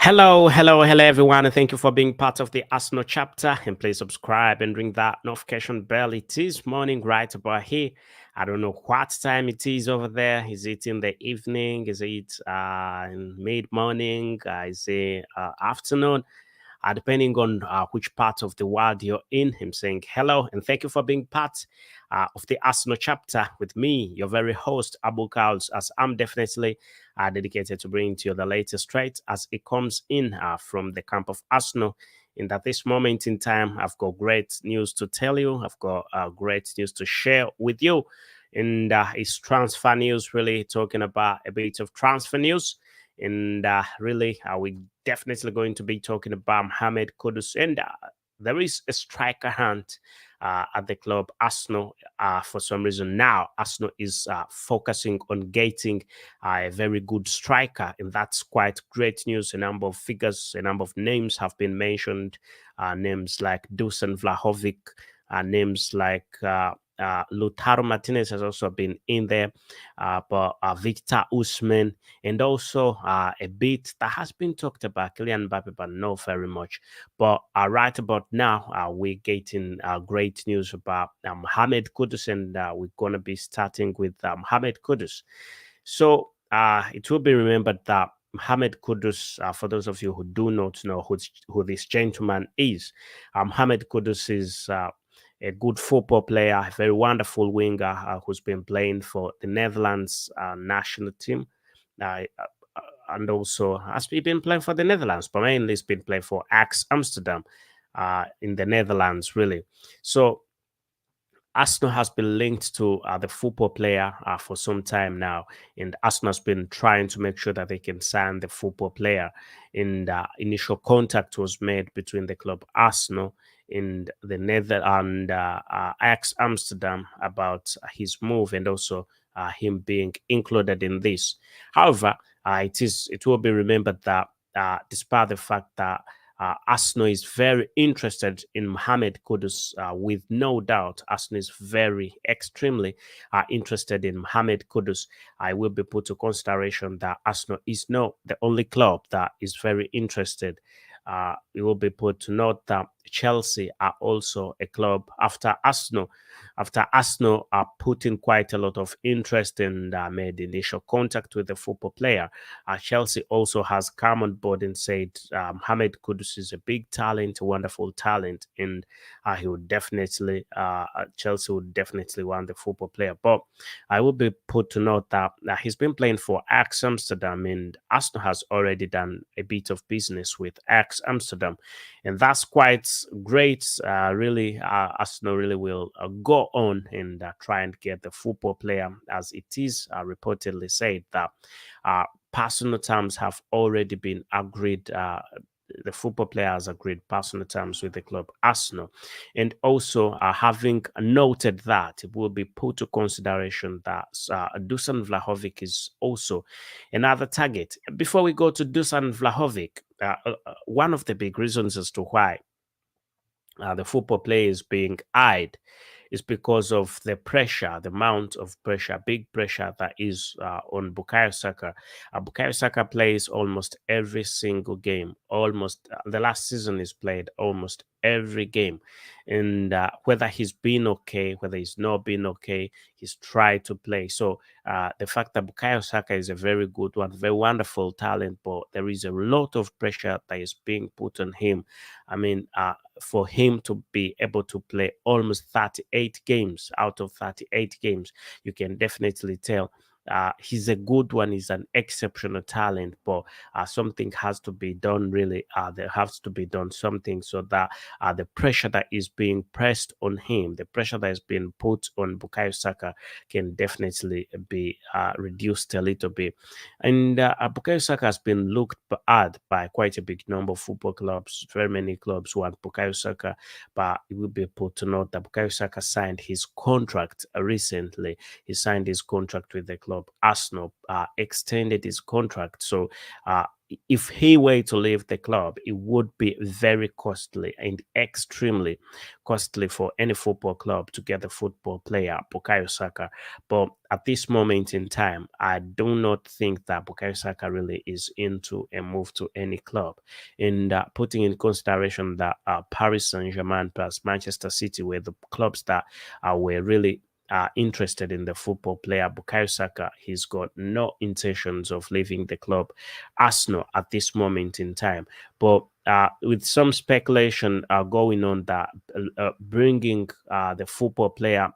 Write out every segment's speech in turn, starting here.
Hello, everyone, and thank you for being part of the Arsenal chapter. And please subscribe and ring that notification bell. It is morning right about here. I don't know what time it is over there. Is it in the evening? Is it in mid morning? Is it afternoon? Depending on which part of the world you're in. I'm saying hello and thank you for being part of the Arsenal chapter with me, your very host, Abu Kauls, as I'm definitely dedicated to bringing to you the latest trade as it comes in from the camp of Arsenal. And at this moment in time, I've got great news to tell you. I've got great news to share with you. And it's transfer news, really talking about a bit of transfer news. And really, we definitely going to be talking about Mohammed Kudus. And there is a striker hunt at the club Arsenal. For some reason now, Arsenal is focusing on getting a very good striker, and that's quite great news. A number of figures, a number of names have been mentioned. Names like DUSAN VLAHOVIK, names like Lautaro Martinez has also been in there, but Victor Usman, and also a bit that has been talked about, Kylian Mbappe, but not very much. But right about now, we're getting great news about Mohammed Kudus, and we're going to be starting with Mohammed Kudus. So it will be remembered that Mohammed Kudus, for those of you who do not know who this gentleman is, Mohammed Kudus is a good football player, a very wonderful winger who's been playing for the Netherlands national team. And also has been playing for the Netherlands, but mainly he's been playing for Ajax Amsterdam in the Netherlands, really. So Arsenal has been linked to the football player for some time now, and Arsenal has been trying to make sure that they can sign the football player. And initial contact was made between the club Arsenal and the Netherlands and Ajax Amsterdam about his move and also him being included in this. However, it will be remembered that despite the fact that Arsenal is very interested in Mohammed Kudus, with no doubt. Arsenal is very, extremely interested in Mohammed Kudus. I will be put to consideration that Arsenal is not the only club that is very interested. It will be put to note that Chelsea are also a club after Arsenal. After Arsenal are putting quite a lot of interest and made initial contact with the football player, Chelsea also has come on board and said Mohamed Kudus is a big talent, a wonderful talent, and he would definitely, Chelsea would definitely want the football player. But I will be put to note that he's been playing for Ajax Amsterdam, and Arsenal has already done a bit of business with Ajax Amsterdam, and that's quite great. Really, Arsenal really will go on and try and get the football player, as it is reportedly said that personal terms have already been agreed. The football player has agreed personal terms with the club Arsenal, and also having noted that, it will be put to consideration that Dusan Vlahovic is also another target. Before we go to Dusan Vlahovic, one of the big reasons as to why the football player is being eyed is because of the pressure, the amount of pressure, big pressure that is on Bukayo Saka. Bukayo Saka plays almost every single game. Almost the last season is played almost every game, and whether he's been okay, whether he's not been okay, he's tried to play. So the fact that Bukayo Saka is a very good one, very wonderful talent, but there is a lot of pressure that is being put on him. I mean, for him to be able to play almost 38 games out of 38 games, you can definitely tell he's a good one. He's an exceptional talent, but something has to be done. Really, there has to be done something so that the pressure that is being pressed on him, the pressure that is being put on Bukayo Saka, can definitely be reduced a little bit. And Bukayo Saka has been looked at by quite a big number of football clubs. Very many clubs want Bukayo Saka, but it will be put to note that Bukayo Saka signed his contract recently. He signed his contract with the club club Arsenal extended his contract. So if he were to leave the club, it would be very costly and extremely costly for any football club to get the football player Bukayo Saka. But at this moment in time, I do not think that Bukayo Saka really is into a move to any club. And putting in consideration that Paris Saint-Germain plus Manchester City were the clubs that were really interested in the football player Bukayo Saka, he's got no intentions of leaving the club Arsenal at this moment in time. But with some speculation going on that bringing the football player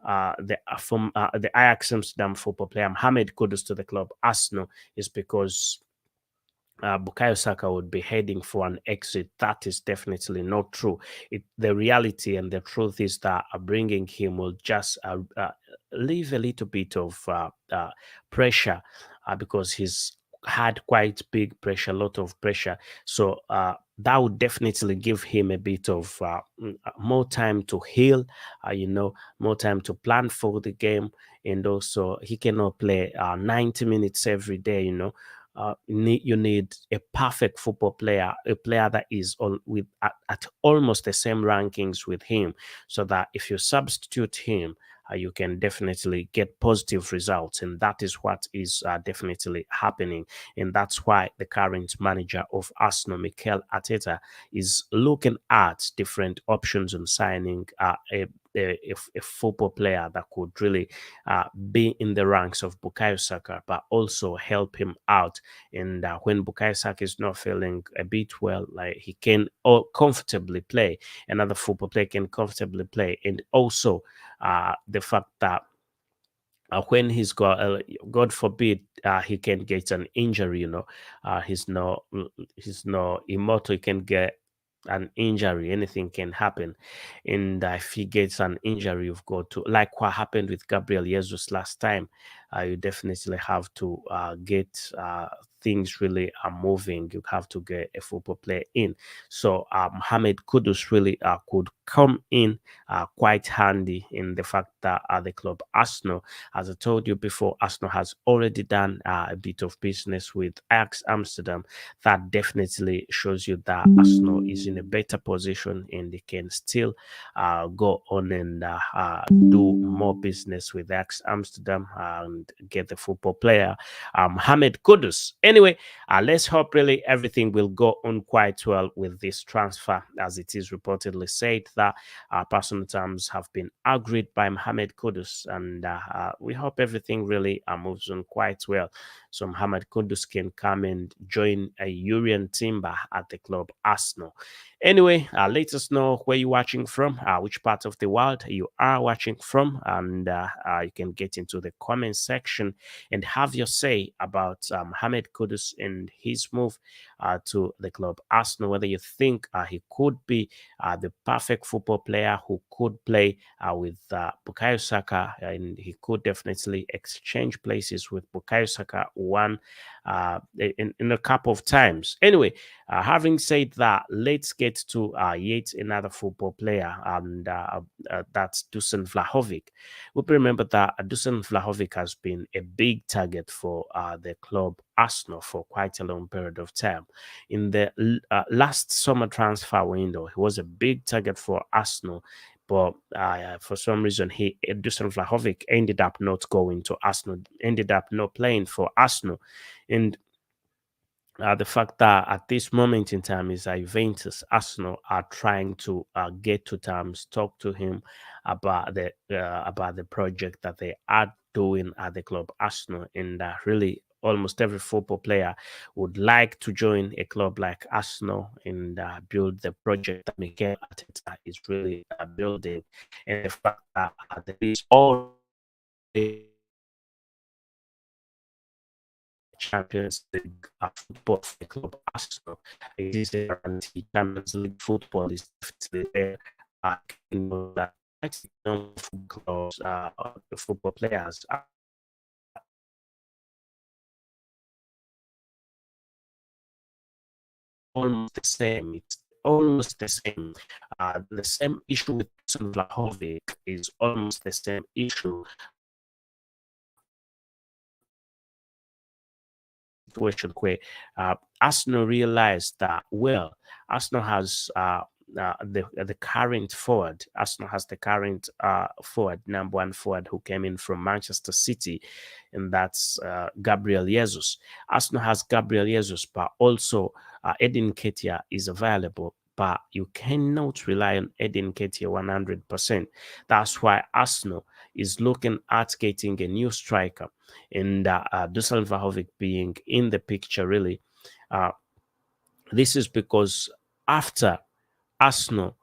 the Ajax Amsterdam football player Mohammed Kudus to the club Arsenal is because Bukayo Saka would be heading for an exit. That is definitely not true. The reality and the truth is that bringing him will just leave a little bit of pressure because he's had quite big pressure, a lot of pressure. So that would definitely give him a bit of more time to heal, more time to plan for the game. And also, he cannot play 90 minutes every day, you need a perfect football player, a player that is at almost the same rankings with him, so that if you substitute him, you can definitely get positive results. And that is what is definitely happening. And that's why the current manager of Arsenal, Mikel Arteta, is looking at different options on signing a football player that could really be in the ranks of Bukayo Saka, but also help him out. And when Bukayo Saka is not feeling a bit well, like he can comfortably play, another football player can comfortably play. And also the fact that when he's got, God forbid, he can get an injury. He's not immortal. He can get an injury. Anything can happen, and if he gets an injury, you've got to, like what happened with Gabriel Jesus last time. You definitely have to get things really are moving. You have to get a football player in. So Mohamed Kudus really could come in quite handy in the fact that the club Arsenal, as I told you before, Arsenal has already done a bit of business with Ajax Amsterdam. That definitely shows you that Arsenal is in a better position and they can still go on and do more business with Ajax Amsterdam and get the football player Mohamed Kudus. Anyway, let's hope really everything will go on quite well with this transfer, as it is reportedly said that personal terms have been agreed by Mohamed Kudus, and we hope everything really moves on quite well. So Mohamed Kudus can come and join a Urian Timber at the club Arsenal. Anyway, let us know where you're watching from, which part of the world you are watching from, and you can get into the comment section and have your say about Mohamed Kudus and his move to the club Arsenal, whether you think he could be the perfect football player who could play with Bukayo Saka, and he could definitely exchange places with Bukayo Saka in a couple of times. Anyway, having said that, let's get to yet another football player, and that's DUSAN VLAHOVIK. We remember that DUSAN VLAHOVIK has been a big target for the club Arsenal for quite a long period of time. In the last summer transfer window, he was a big target for Arsenal, but for some reason, DUSAN VLAHOVIK ended up not going to Arsenal, ended up not playing for Arsenal. And the fact that at this moment in time is that Juventus, Arsenal are trying to get to terms, talk to him about the project that they are doing at the club Arsenal, and really almost every football player would like to join a club like Arsenal and build the project that Mikel Arteta is really building, and the fact that there is all Champions League football for the club Arsenal. It is a guarantee. Champions League football is definitely there. That football clubs, football players are almost the same. It's almost the same. The same issue with Vlahovic is almost the same issue situation where Arsenal realized that, well, Arsenal has the current forward. Arsenal has the current forward, number one forward, who came in from Manchester City, and that's Gabriel Jesus. Arsenal has Gabriel Jesus, but also Edin Ketia is available. But you cannot rely on Edin Ketia 100%. That's why Arsenal is looking at getting a new striker, and DUSAN VLAHOVIK being in the picture, really. Uh, this is because after Arsenal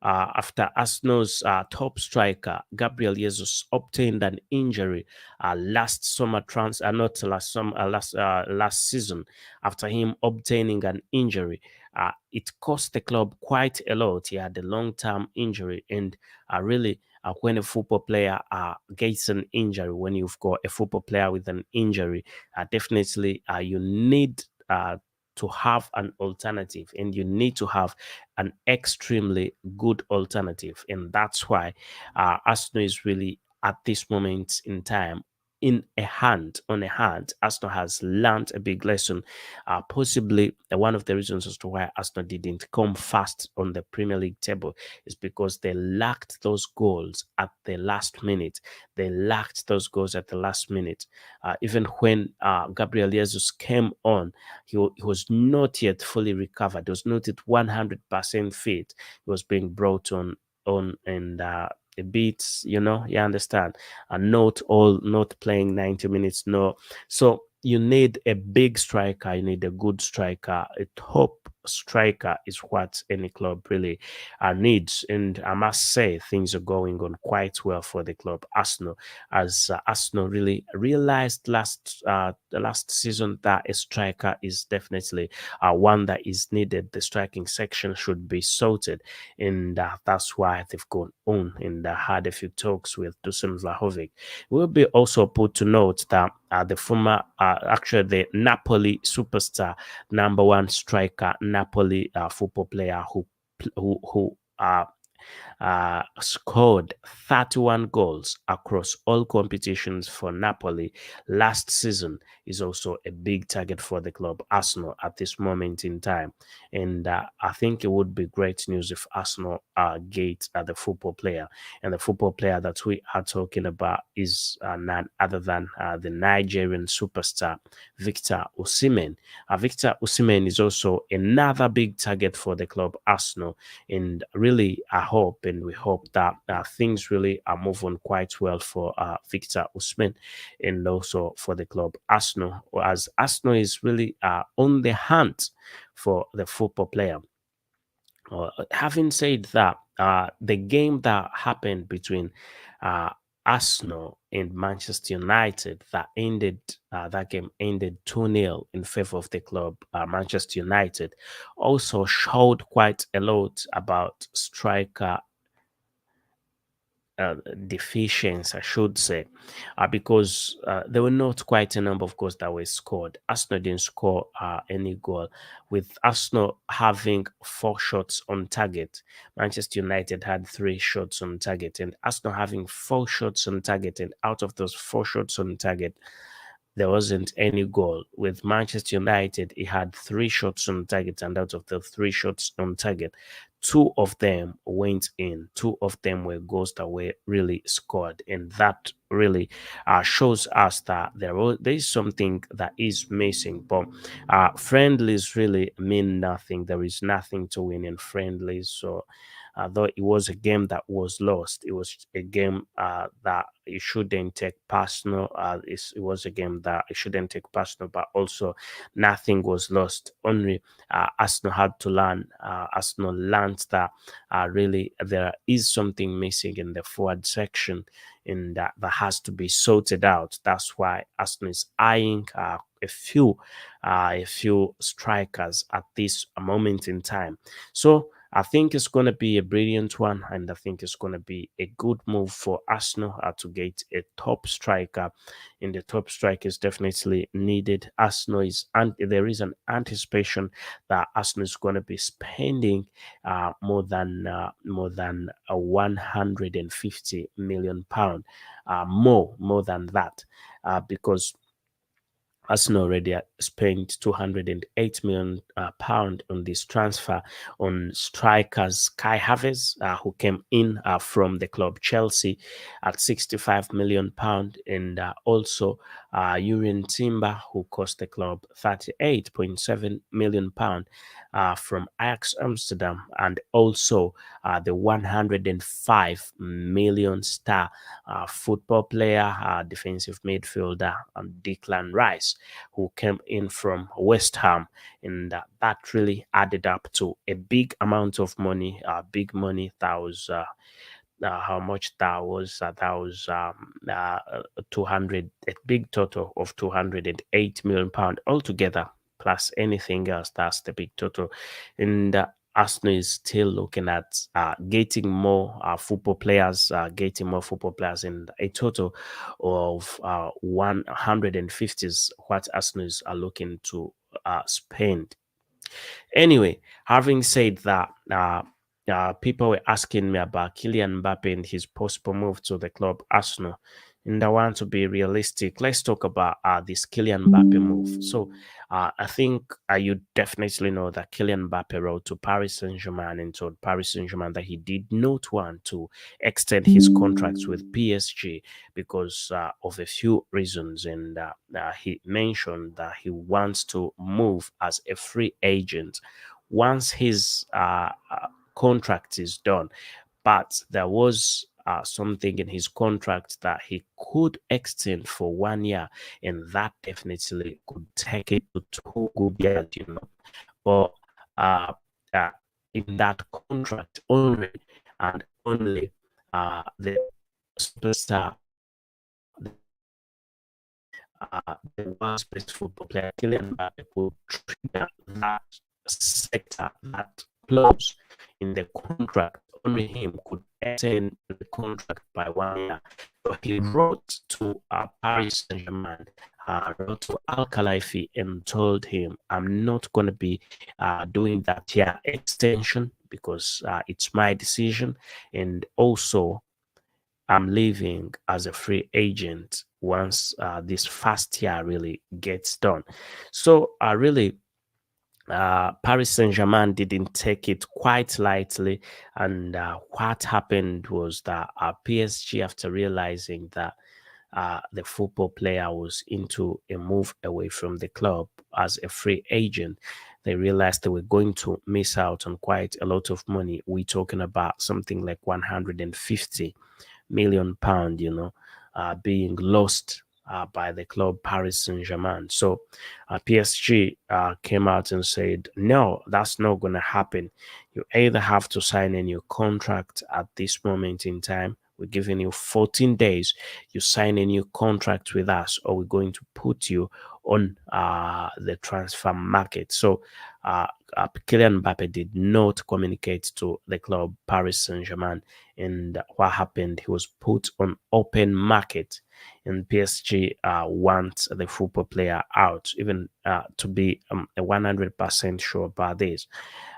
after Arsenal's top striker Gabriel Jesus obtained an injury last summer not last summer, last season. After him obtaining an injury, it cost the club quite a lot. He had a long-term injury, and really, when a football player gets an injury, when you've got a football player with an injury, definitely you need to have an alternative, and you need to have an extremely good alternative. And that's why Arsenal is really at this moment in time on a hand. Arsenal has learned a big lesson. Possibly one of the reasons as to why Arsenal didn't come fast on the Premier League table is because they lacked those goals at the last minute. They lacked those goals at the last minute. Even when Gabriel Jesus came on, he was not yet fully recovered. He was not at 100% fit. He was being brought on and a bit, you understand, and not playing 90 minutes. No, so you need a big striker. You need a good striker. A top striker is what any club really needs. And I must say, things are going on quite well for the club Arsenal, as Arsenal really realized the last season that a striker is definitely one that is needed. The striking section should be sorted, and that's why they've gone on and had a few talks with DUSAN VLAHOVIK. Will be also put to note that the former, actually the Napoli superstar, number one striker, Napoli football player who scored 31 goals across all competitions for Napoli last season, is also a big target for the club Arsenal at this moment in time. And I think it would be great news if Arsenal get the football player. And the football player that we are talking about is none other than the Nigerian superstar Victor Osimhen. Victor Osimhen is also another big target for the club Arsenal, and really I hope and we hope that things really are moving quite well for Victor Osimhen, and also for the club Arsenal, as Arsenal is really on the hunt for the football player. Having said that, the game that happened between uh, Arsenal and Manchester United that game ended 2-0 in favor of the club Manchester United, also showed quite a lot about striker deficiency, I should say, because there were not quite a number of goals that were scored. Arsenal didn't score any goal, with Arsenal having 4 shots on target. Manchester United had 3 shots on target, and Arsenal having 4 shots on target, and out of those 4 shots on target, there wasn't any goal. With Manchester United, he had 3 shots on target, and out of the 3 shots on target, 2 of them went in. 2 of them were goals that were really scored, and that really shows us that there is something that is missing. But friendlies really mean nothing. There is nothing to win in friendlies. So though it was a game that was lost, it was a game that you shouldn't take personal. It was a game that you shouldn't take personal, but also nothing was lost. Only Arsenal had to learn. Arsenal learned that really there is something missing in the forward section, and that has to be sorted out. That's why Arsenal is eyeing a few strikers at this moment in time. So I think it's going to be a brilliant one, and I think it's going to be a good move for Arsenal to get a top striker, and the top striker is definitely needed. Arsenal is, and there is an anticipation that Arsenal is going to be spending more than 150 million pound, more than that, because Arsenal already spent 208 million pound on this transfer on strikers Kai Havertz, who came in from the club Chelsea at 65 million pound, and also Urian Timber, who cost the club 38.7 million pound from Ajax Amsterdam, and also the 105 million star football player, defensive midfielder, Declan Rice, who came in from West Ham, and that really added up to a big amount of money, big money. That was how much that was? That was 200, a big total of 208 million pound altogether, plus anything else. That's the big total, and Arsenal is still looking at getting more football players, and a total of 150 is what Arsenal are looking to spend. Anyway, having said that, people were asking me about Kylian Mbappe and his possible move to the club Arsenal. And I want to be realistic. Let's talk about this Kylian Mbappe move. So, I think you definitely know that Kylian Mbappe wrote to Paris Saint-Germain and told Paris Saint-Germain that he did not want to extend his contracts with PSG because of a few reasons. And he mentioned that he wants to move as a free agent once his contract is done. But there was something in his contract that he could extend for 1 year, and that definitely could take it to 2 good years. But uh, uh, in that contract only and only the superstar, the world's best football player, Kylian Mbappe, could trigger that sector, that clause in the contract. Only him could extend the contract by 1 year. So he wrote to Paris Saint-Germain, wrote to Al Khalifi and told him, I'm not going to be doing that year extension because it's my decision. And also, I'm leaving as a free agent once this first year really gets done. So I really Paris Saint-Germain didn't take it quite lightly, and what happened was that PSG, after realizing that the football player was into a move away from the club as a free agent, they realized they were going to miss out on quite a lot of money. We're talking about something like 150 million pound, being lost by the club Paris Saint-Germain. So PSG came out and said, no, that's not going to happen. You either have to sign a new contract at this moment in time. We're giving you 14 days. You sign a new contract with us, or we're going to put you on the transfer market. So Kylian Mbappe did not communicate to the club Paris Saint-Germain, and what happened? He was put on open market, and PSG wants the football player out. Even to be 100% sure about this,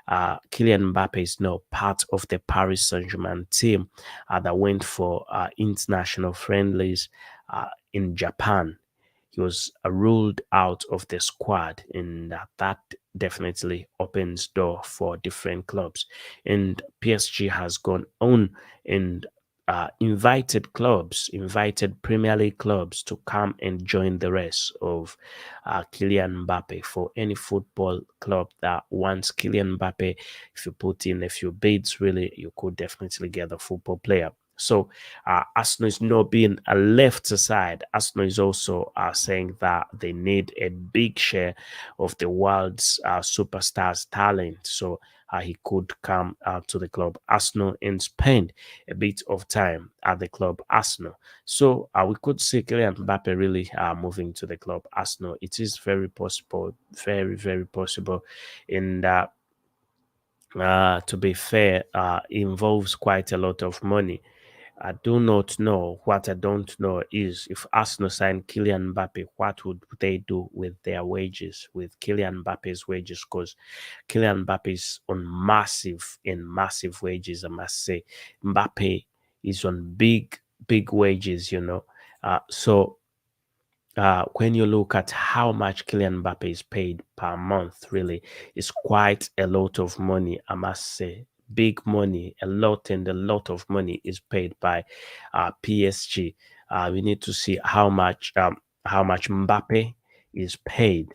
Kylian Mbappe is now part of the Paris Saint-Germain team that went for international friendlies in Japan. He was ruled out of the squad, and that definitely opens door for different clubs. And PSG has gone on and invited Premier League clubs to come and join the race of Kylian Mbappe. For any football club that wants Kylian Mbappe, if you put in a few bids, really, you could definitely get a football player. So Arsenal is not being left aside. Arsenal is also saying that they need a big share of the world's superstars' talent. So he could come to the club Arsenal and spend a bit of time at the club Arsenal. So we could see Kylian Mbappe really moving to the club Arsenal. It is very possible, very, very possible. And to be fair, involves quite a lot of money. I do not know. What I don't know is if Arsenal sign Kylian Mbappe, what would they do with their wages, with Kylian Mbappe's wages? Because Kylian Mbappe is on massive wages, I must say. Mbappe is on big wages. So when you look at how much Kylian Mbappe is paid per month, really, it's quite a lot of money, I must say. Big money, a lot and a lot of money is paid by PSG. We need to see how much Mbappe is paid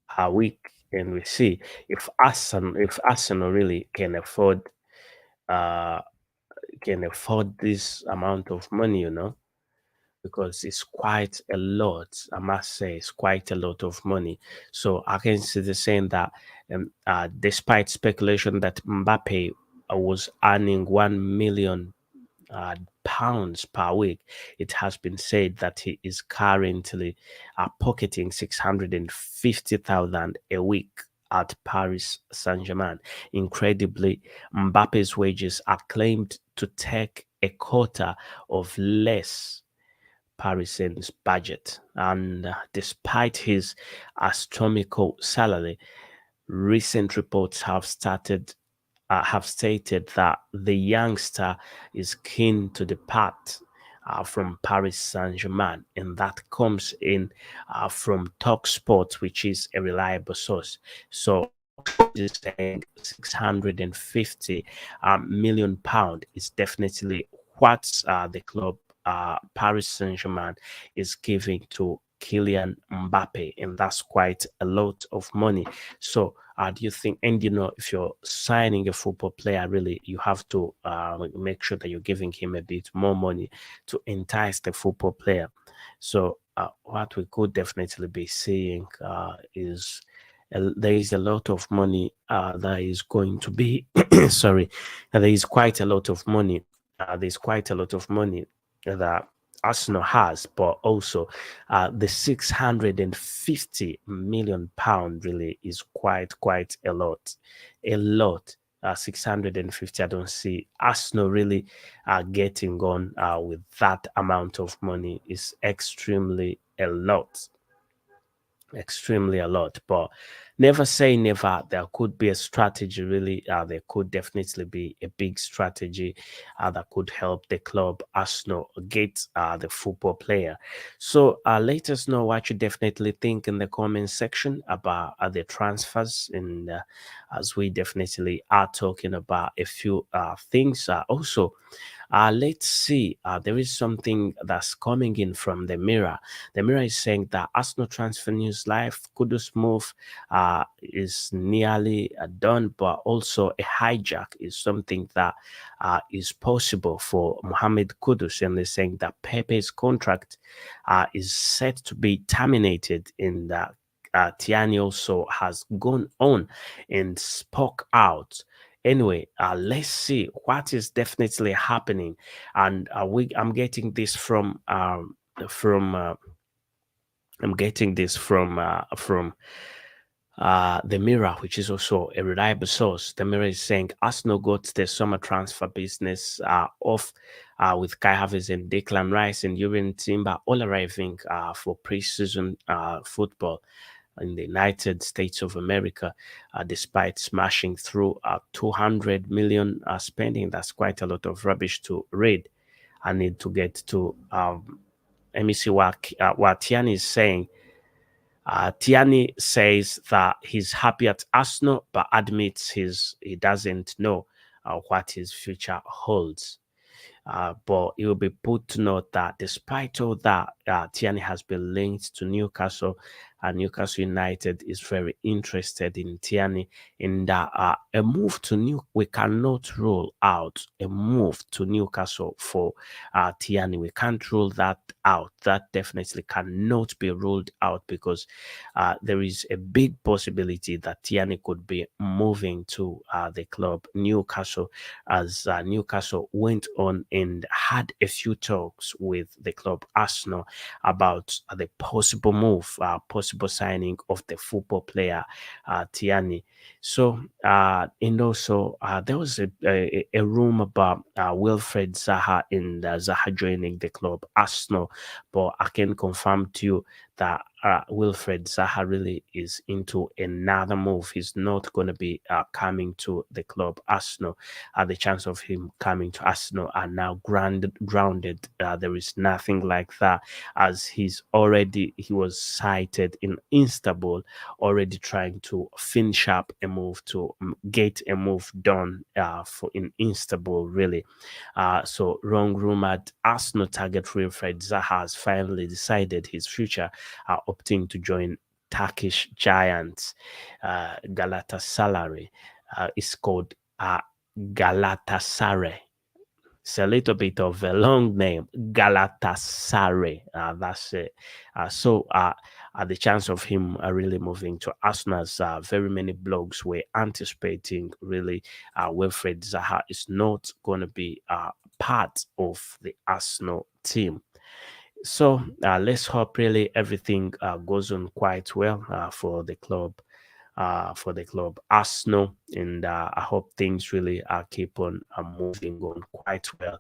per week, and we see if Arsenal really uh, can afford this amount of money, because it's quite a lot. I must say, it's quite a lot of money. So I can see the saying that despite speculation that Mbappe was earning 1 million pounds per week, it has been said that he is currently pocketing 650,000 a week at Paris Saint-Germain. Incredibly, Mbappe's wages are claimed to take a quarter of less Paris's budget, and despite his astronomical salary, recent reports have stated that the youngster is keen to depart from Paris Saint-Germain, and that comes in from Talksport, which is a reliable source. So is saying 650 million pound is definitely what the club Paris Saint-Germain is giving to Kylian Mbappe, and that's quite a lot of money. So, do you think, and if you're signing a football player, really, you have to make sure that you're giving him a bit more money to entice the football player. So, what we could definitely be seeing is there is a lot of money that is going to be sorry, there is quite a lot of money. There's quite a lot of money that Arsenal has, but also the 650 million pound really is quite a lot, a lot. 650. I don't see Arsenal really getting on with that amount of money. Is extremely a lot, extremely a lot. But never say never. There could be a strategy, really. There could definitely be a big strategy that could help the club Arsenal get the football player. So let us know what you definitely think in the comment section about the transfers, and as we definitely are talking about a few things. Also, let's see. There is something that's coming in from the Mirror. The Mirror is saying that Arsenal transfer news live. Kudus move is nearly done, but also a hijack is something that is possible for Mohammed Kudus. And they're saying that Pepe's contract is set to be terminated in the Tiani also has gone on and spoke out. Anyway, let's see what is definitely happening, and I'm getting this from I'm getting this from the Mirror, which is also a reliable source. The Mirror is saying Arsenal got the summer transfer business off with Kai Havertz and Declan Rice and Julian Timber all arriving for preseason football in the United States of America, despite smashing through 200 million spending. That's quite a lot of rubbish to read. I need to get to let me see what Tiani is saying. Tiani says that he's happy at Arsenal, but admits he doesn't know what his future holds. But it will be put to note that despite all that, Tierney has been linked to Newcastle, and Newcastle United is very interested in Tierney. In that a move to we cannot rule out a move to Newcastle for Tierney. We can't rule that out. That definitely cannot be ruled out, because there is a big possibility that Tierney could be moving to the club Newcastle, as Newcastle went on and had a few talks with the club Arsenal about the possible move, possible signing of the football player Tierney. So, and also there was a room about Wilfred Zaha and Zaha joining the club Arsenal, but I can confirm to you that Wilfred Zaha really is into another move. He's not going to be coming to the club Arsenal. The chance of him coming to Arsenal are now grounded. There is nothing like that, as he was sighted in Istanbul, already trying to finish up a move to get a move done for in Istanbul, really. So wrong rumored Arsenal target Wilfred Zaha has finally decided his future, opting to join Turkish giants Galatasaray. It's called Galatasaray. It's a little bit of a long name, Galatasaray. That's it. The chance of him really moving to Arsenal, very many blogs were anticipating really Wilfred Zaha is not going to be part of the Arsenal team. So let's hope really everything goes on quite well for the club. Arsenal, and I hope things really keep on moving on quite well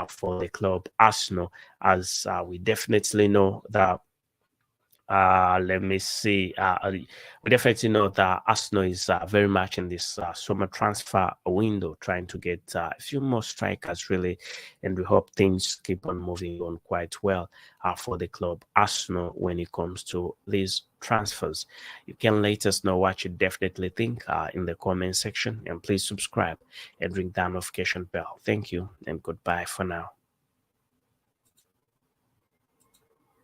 for the club Arsenal, as we definitely know that let me see. We definitely know that Arsenal is very much in this summer transfer window, trying to get a few more strikers, really, and we hope things keep on moving on quite well for the club Arsenal when it comes to these transfers. You can let us know what you definitely think in the comment section, and please subscribe and ring that notification bell. Thank you, and goodbye for now.